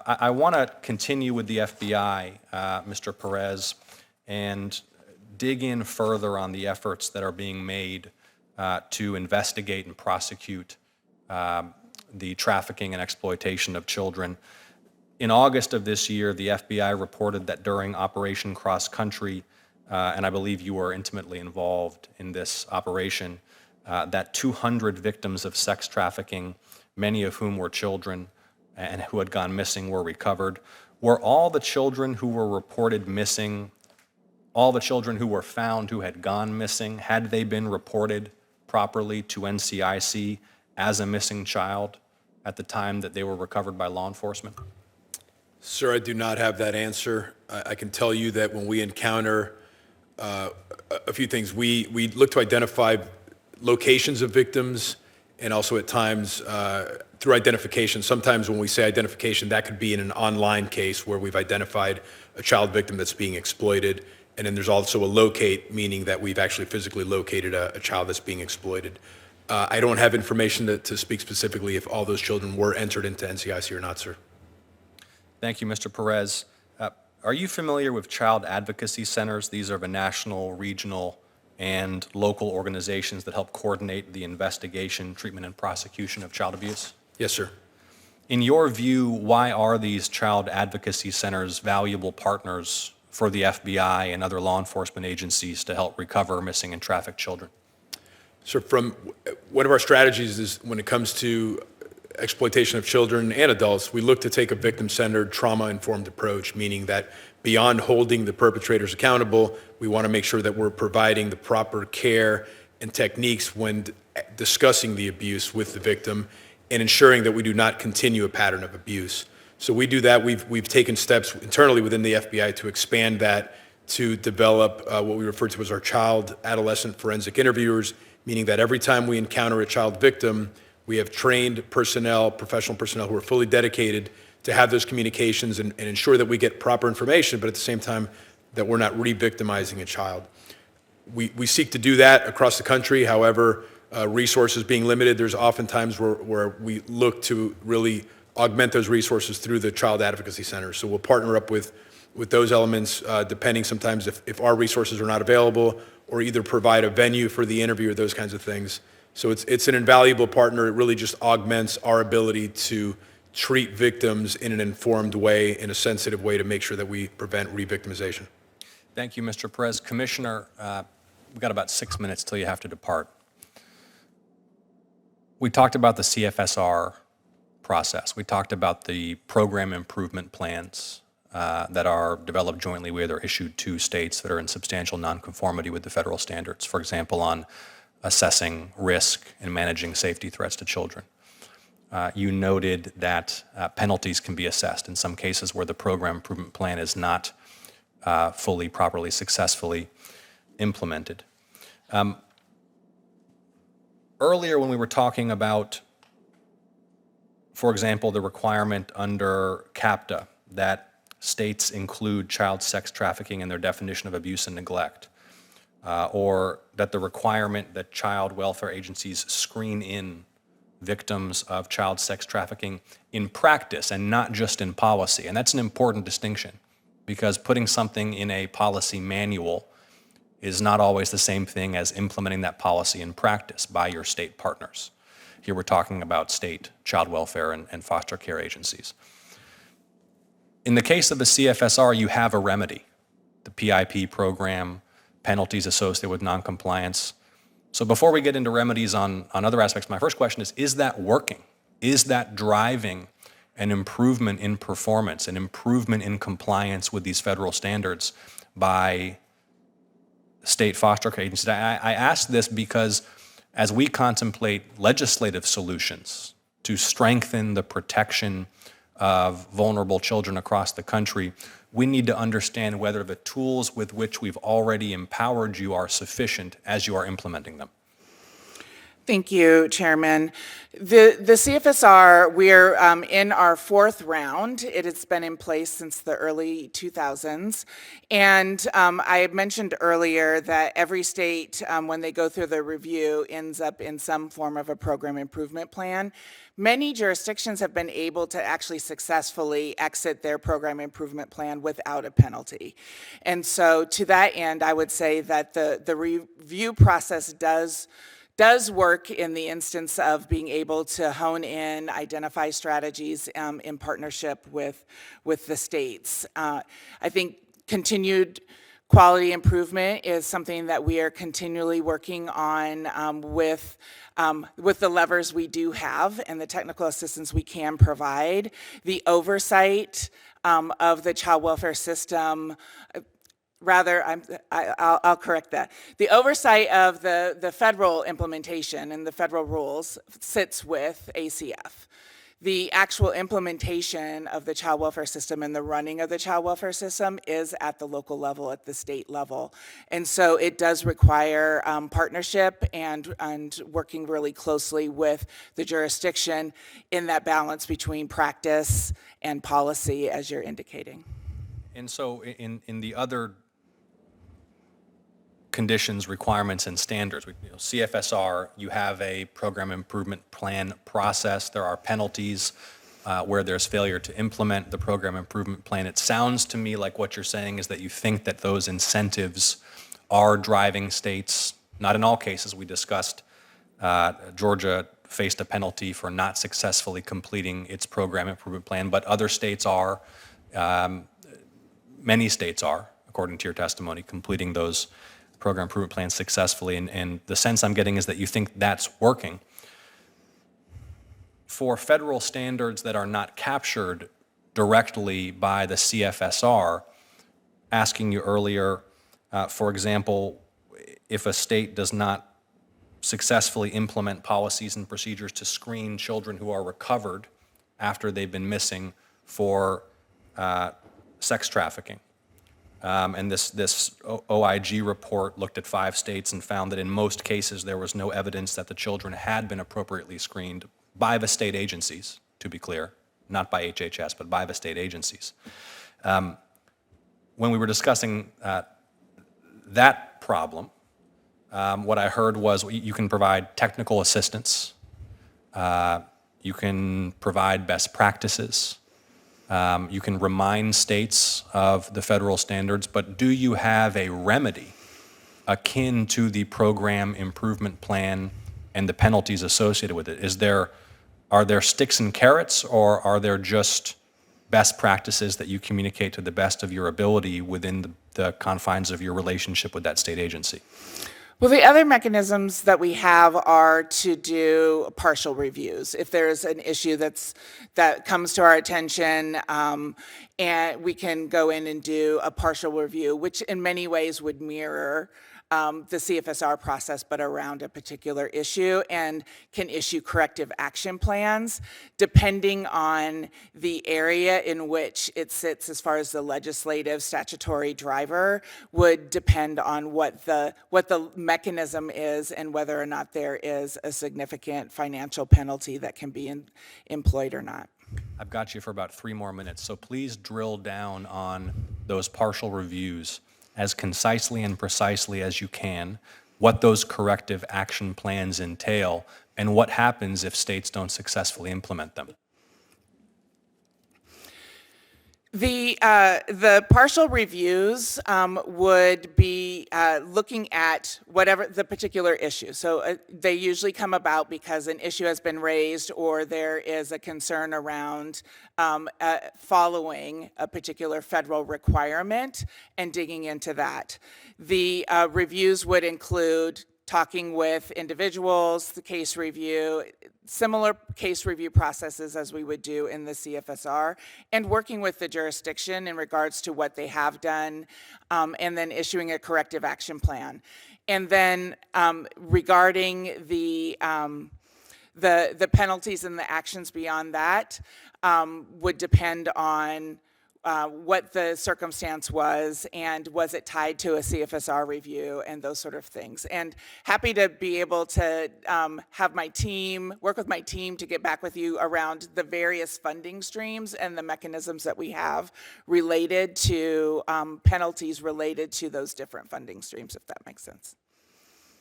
I want to continue with the FBI, Mr. Perez, and dig in further on the efforts that are being made to investigate and prosecute the trafficking and exploitation of children. In August of this year, the FBI reported that during Operation Cross Country, and I believe you were intimately involved in this operation, that 200 victims of sex trafficking, many of whom were children and who had gone missing, were recovered. Were all the children who were reported missing, all the children who were found who had gone missing, had they been reported properly to NCIC as a missing child at the time that they were recovered by law enforcement? Sir, I do not have that answer. I can tell you that when we encounter a few things, we look to identify locations of victims, and also at times through identification. Sometimes when we say identification, that could be in an online case where we've identified a child victim that's being exploited. And then there's also a locate, meaning that we've actually physically located a child that's being exploited. I don't have information to speak specifically if all those children were entered into NCIC or not, sir. Thank you, Mr. Perez. Are you familiar with child advocacy centers? These are the national, regional, and local organizations that help coordinate the investigation, treatment, and prosecution of child abuse? Yes, sir. In your view, why are these child advocacy centers valuable partners for the FBI and other law enforcement agencies to help recover missing and trafficked children? So from one of our strategies is when it comes to exploitation of children and adults, we look to take a victim-centered, trauma-informed approach, meaning that beyond holding the perpetrators accountable, we want to make sure that we're providing the proper care and techniques when discussing the abuse with the victim and ensuring that we do not continue a pattern of abuse. So we do that. We've taken steps internally within the FBI to expand that, to develop what we refer to as our child adolescent forensic interviewers, meaning that every time we encounter a child victim, we have trained personnel, professional personnel who are fully dedicated to have those communications and ensure that we get proper information, but at the same time that we're not re-victimizing a child. We seek to do that across the country. However, resources being limited, there's often times where we look to really augment those resources through the child advocacy centers. So we'll partner up with those elements, depending sometimes if our resources are not available, or either provide a venue for the interview or those kinds of things. So it's an invaluable partner. It really just augments our ability to treat victims in an informed way, in a sensitive way, to make sure that we prevent re-victimization. Thank you, Mr. Perez. Commissioner, we've got about 6 minutes till you have to depart. We talked about the CFSR process. We talked about the program improvement plans that are developed jointly with or issued to states that are in substantial nonconformity with the federal standards, for example, on assessing risk and managing safety threats to children. You noted that penalties can be assessed in some cases where the program improvement plan is not fully, properly, successfully implemented. Earlier when we were talking about, for example, the requirement under CAPTA that states include child sex trafficking in their definition of abuse and neglect, or that the requirement that child welfare agencies screen in victims of child sex trafficking in practice and not just in policy. And that's an important distinction, because putting something in a policy manual is not always the same thing as implementing that policy in practice by your state partners. Here we're talking about state child welfare and foster care agencies. In the case of the CFSR, you have a remedy, the PIP program, penalties associated with noncompliance. So before we get into remedies on other aspects, my first question is that working? Is that driving an improvement in performance, an improvement in compliance with these federal standards by state foster care agencies? I ask this because as we contemplate legislative solutions to strengthen the protection of vulnerable children across the country, we need to understand whether the tools with which we've already empowered you are sufficient as you are implementing them. Thank you, Chairman. The CFSR, we're in our fourth round. It has been in place since the early 2000s. And I had mentioned earlier that every state, when they go through the review, ends up in some form of a program improvement plan. Many jurisdictions have been able to actually successfully exit their program improvement plan without a penalty. And so to that end, I would say that the review process does work in the instance of being able to hone in, identify strategies in partnership with the states. I think continued quality improvement is something that we are continually working on with the levers we do have and the technical assistance we can provide. The oversight of the child welfare system, I'll correct that. The oversight of the federal implementation and the federal rules sits with ACF. The actual implementation of the child welfare system and the running of the child welfare system is at the local level, at the state level. And so it does require partnership and working really closely with the jurisdiction in that balance between practice and policy, as you're indicating. And so in the other conditions, requirements, and standards, CFSR, you have a program improvement plan process. There are penalties where there's failure to implement the program improvement plan. It sounds to me like what you're saying is that you think that those incentives are driving states, not in all cases. We discussed Georgia faced a penalty for not successfully completing its program improvement plan, but other states are, many states are, according to your testimony, completing those program improvement plans successfully, and the sense I'm getting is that you think that's working. For federal standards that are not captured directly by the CFSR, asking you earlier, for example, if a state does not successfully implement policies and procedures to screen children who are recovered after they've been missing for sex trafficking. And this OIG report looked at 5 states and found that in most cases there was no evidence that the children had been appropriately screened by the state agencies, to be clear, not by HHS, but by the state agencies. When we were discussing that problem, what I heard was you can provide technical assistance, you can provide best practices, you can remind states of the federal standards, but do you have a remedy akin to the program improvement plan and the penalties associated with it? Are there sticks and carrots, or are there just best practices that you communicate to the best of your ability within the confines of your relationship with that state agency? Well, the other mechanisms that we have are to do partial reviews. If there's an issue that comes to our attention, and we can go in and do a partial review, which in many ways would mirror the CFSR process, but around a particular issue, and can issue corrective action plans depending on the area in which it sits as far as the legislative statutory driver would depend on what the mechanism is and whether or not there is a significant financial penalty that can be employed or not. I've got you for about 3 more minutes, so please drill down on those partial reviews as concisely and precisely as you can, what those corrective action plans entail, and what happens if states don't successfully implement them. The partial reviews would be looking at whatever the particular issue. So they usually come about because an issue has been raised or there is a concern around following a particular federal requirement and digging into that. The reviews would include talking with individuals, the case review, similar case review processes as we would do in the CFSR, and working with the jurisdiction in regards to what they have done, and then issuing a corrective action plan. And then regarding the penalties and the actions beyond that would depend on what the circumstance was, and was it tied to a CFSR review, and those sort of things. And happy to be able to have my team, work with my team to get back with you around the various funding streams and the mechanisms that we have related to penalties related to those different funding streams, if that makes sense.